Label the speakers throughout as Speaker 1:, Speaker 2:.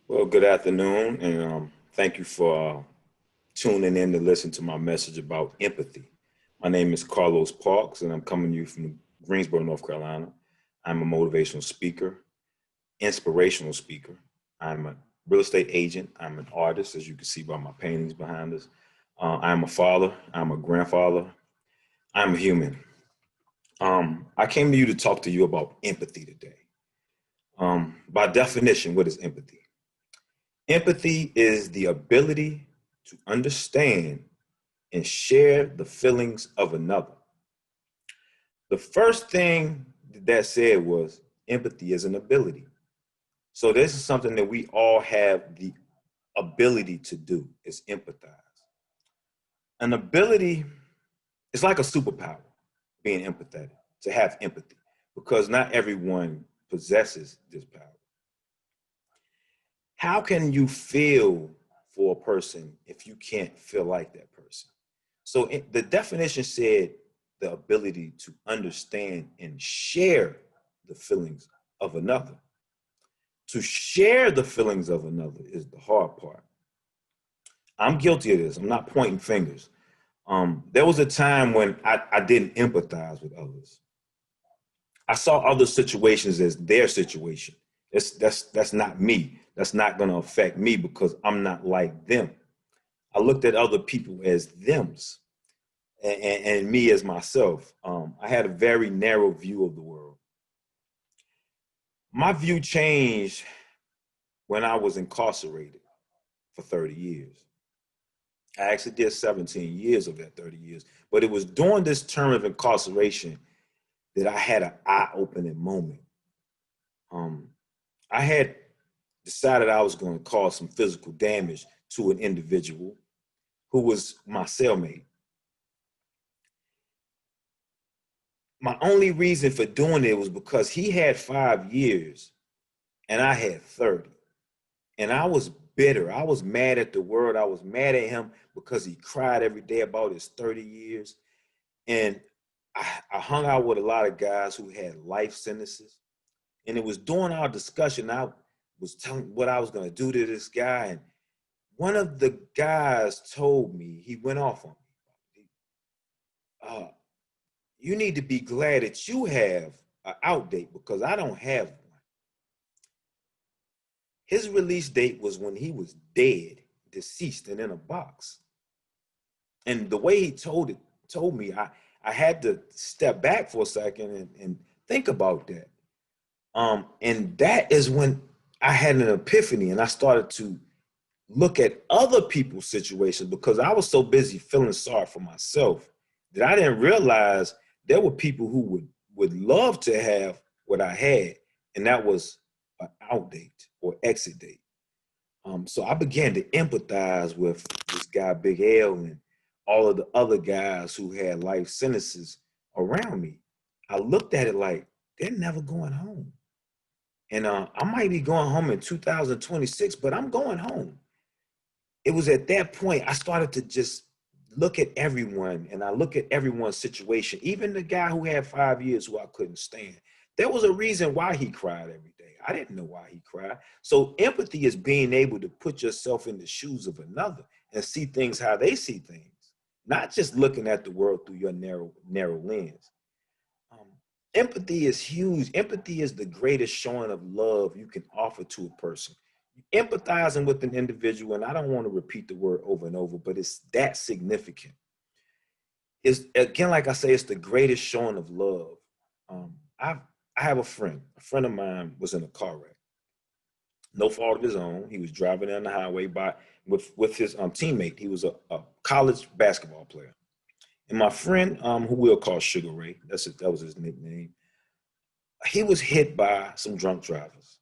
Speaker 1: Well, good afternoon, and thank you for tuning in to listen to my message about empathy. My name is Carlos Parks, and I'm coming to you from Greensboro, North Carolina. I'm a motivational speaker, inspirational speaker. I'm a real estate agent. I'm an artist, as you can see by my paintings behind us. I'm a father. I'm a grandfather. I'm a human. I came to you to talk to you about empathy today. By definition, what is empathy? Empathy is the ability to understand and share the feelings of another. The first thing that said was empathy is an ability. So this is something that we all have the ability to do is empathize. An ability is like a superpower, being empathetic, to have empathy, because not everyone possesses this power. How can you feel for a person if you can't feel like that person? So the definition said the ability to understand and share the feelings of another. To share the feelings of another is the hard part. I'm guilty of this. I'm not pointing fingers. There was a time when I didn't empathize with others. I saw other situations as their situation. That's not me. That's not going to affect me because I'm not like them. I looked at other people as thems and me as myself. I had a very narrow view of the world. My view changed when I was incarcerated for 30 years. I actually did 17 years of that 30 years, but it was during this term of incarceration that I had an eye-opening moment. I had decided I was going to cause some physical damage to an individual who was my cellmate. My only reason for doing it was because he had 5 years and I had 30. And I was bitter. I was mad at the world. I was mad at him because he cried every day about his 30 years. And I hung out with a lot of guys who had life sentences. And it was during our discussion, I was telling what I was going to do to this guy. And one of the guys told me, he went off on me. You need to be glad that you have an out date because I don't have one. His release date was when he was dead, deceased, and in a box. And the way he told me, I had to step back for a second and think about that. And that is when I had an epiphany and I started to look at other people's situations because I was so busy feeling sorry for myself that I didn't realize there were people who would love to have what I had, and that was an out date or exit date. So I began to empathize with this guy, Big L, and all of the other guys who had life sentences around me. I looked at it like, they're never going home. And I might be going home in 2026, but I'm going home. It was at that point I started to just look at everyone, and I look at everyone's situation, even the guy who had 5 years who I couldn't stand. There was a reason why he cried every day. I didn't know why he cried. So empathy is being able to put yourself in the shoes of another and see things how they see things, not just looking at the world through your narrow lens. Empathy is huge. Empathy is the greatest showing of love you can offer to a person. Empathizing with an individual, and I don't want to repeat the word over and over, but it's that significant. It's, again, like I say, it's the greatest showing of love. I have a friend of mine was in a car wreck. No fault of his own. He was driving down the highway with his teammate. He was a college basketball player. And my friend, who we'll call Sugar Ray, that was his nickname, he was hit by some drunk drivers.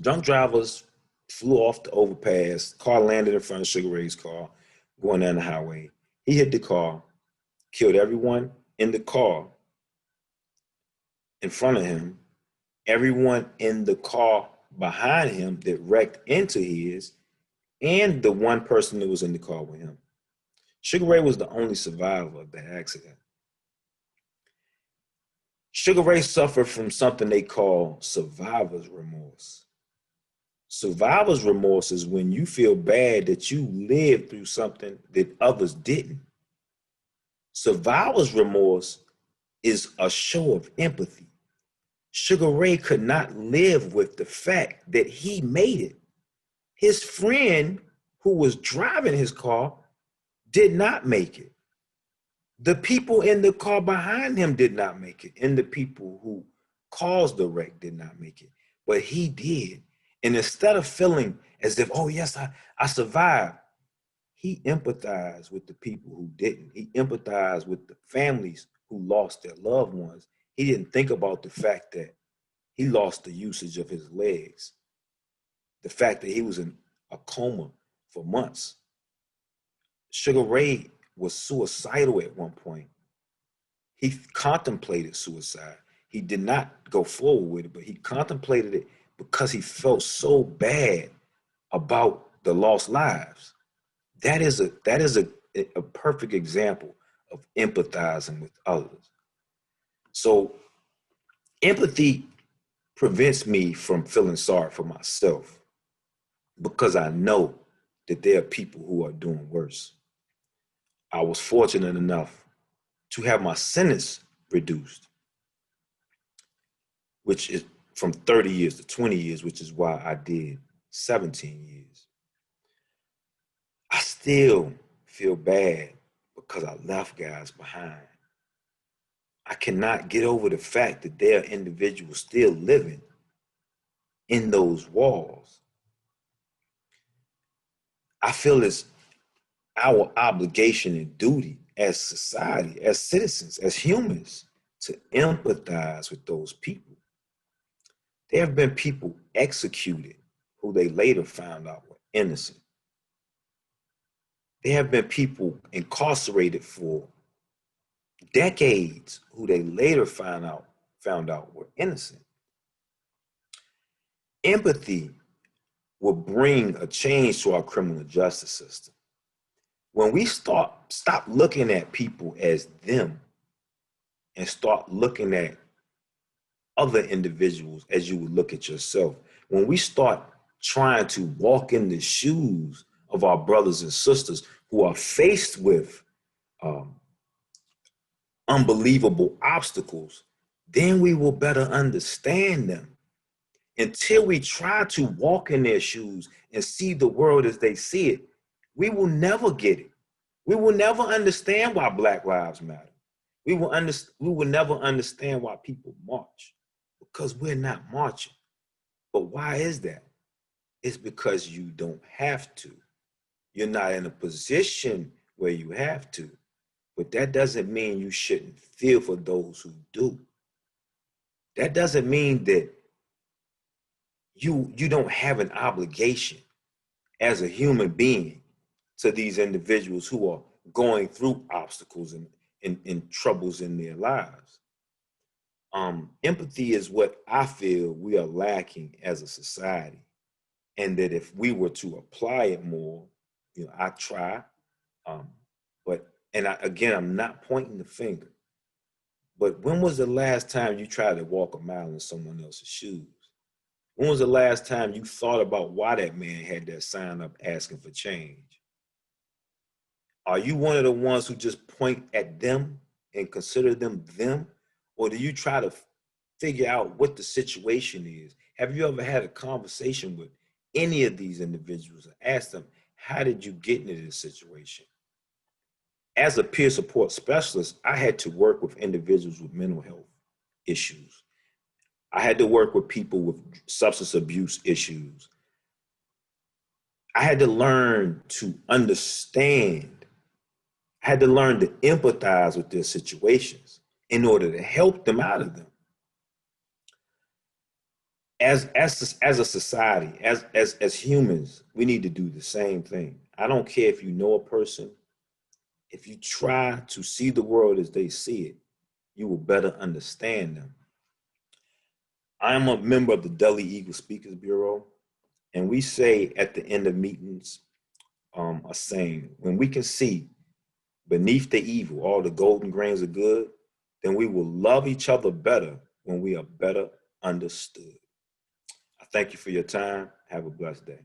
Speaker 1: Drunk drivers flew off the overpass. Car landed in front of Sugar Ray's car, going down the highway. He hit the car, killed everyone in the car in front of him, everyone in the car behind him that wrecked into his, and the one person that was in the car with him. Sugar Ray was the only survivor of that accident. Sugar Ray suffered from something they call survivor's remorse. Survivor's remorse is when you feel bad that you lived through something that others didn't. Survivor's remorse is a show of empathy. Sugar Ray could not live with the fact that he made it. His friend who was driving his car did not make it. The people in the car behind him did not make it, and the people who caused the wreck did not make it, but he did. And instead of feeling as if, oh yes, I survived, he empathized with the people who didn't. He empathized with the families who lost their loved ones. He didn't think about the fact that he lost the usage of his legs, the fact that he was in a coma for months. Sugar Ray was suicidal at one point. He contemplated suicide. He did not go forward with it, but he contemplated it because he felt so bad about the lost lives. That is a perfect example of empathizing with others. So empathy prevents me from feeling sorry for myself because I know that there are people who are doing worse. I was fortunate enough to have my sentence reduced, which is from 30 years to 20 years, which is why I did 17 years. I still feel bad because I left guys behind. I cannot get over the fact that there are individuals still living in those walls. I feel it's our obligation and duty as society, as citizens, as humans, to empathize with those people. There have been people executed who they later found out were innocent. There have been people incarcerated for decades who they later found out were innocent. Empathy will bring a change to our criminal justice system. When we stop looking at people as them and start looking at other individuals as you would look at yourself, when we start trying to walk in the shoes of our brothers and sisters who are faced with unbelievable obstacles, then we will better understand them. Until we try to walk in their shoes and see the world as they see it, we will never get it. We will never understand why Black Lives Matter. We will never understand why people march, because we're not marching. But why is that? It's because you don't have to. You're not in a position where you have to. But that doesn't mean you shouldn't feel for those who do. That doesn't mean that you don't have an obligation as a human being to these individuals who are going through obstacles and troubles in their lives. Empathy is what I feel we are lacking as a society. And that if we were to apply it more, I try, again, I'm not pointing the finger, but when was the last time you tried to walk a mile in someone else's shoes? When was the last time you thought about why that man had that sign up asking for change? Are you one of the ones who just point at them and consider them? Or do you try to figure out what the situation is? Have you ever had a conversation with any of these individuals and asked them, how did you get into this situation? As a peer support specialist, I had to work with individuals with mental health issues. I had to work with people with substance abuse issues. I had to learn to understand. I had to learn to empathize with their situations in order to help them out of them. As a society, as humans, we need to do the same thing. I don't care if you know a person. If you try to see the world as they see it, you will better understand them. I am a member of the Deli Eagle Speakers Bureau, and we say at the end of meetings a saying, when we can see beneath the evil all the golden grains of good, then we will love each other better when we are better understood. I thank you for your time. Have a blessed day.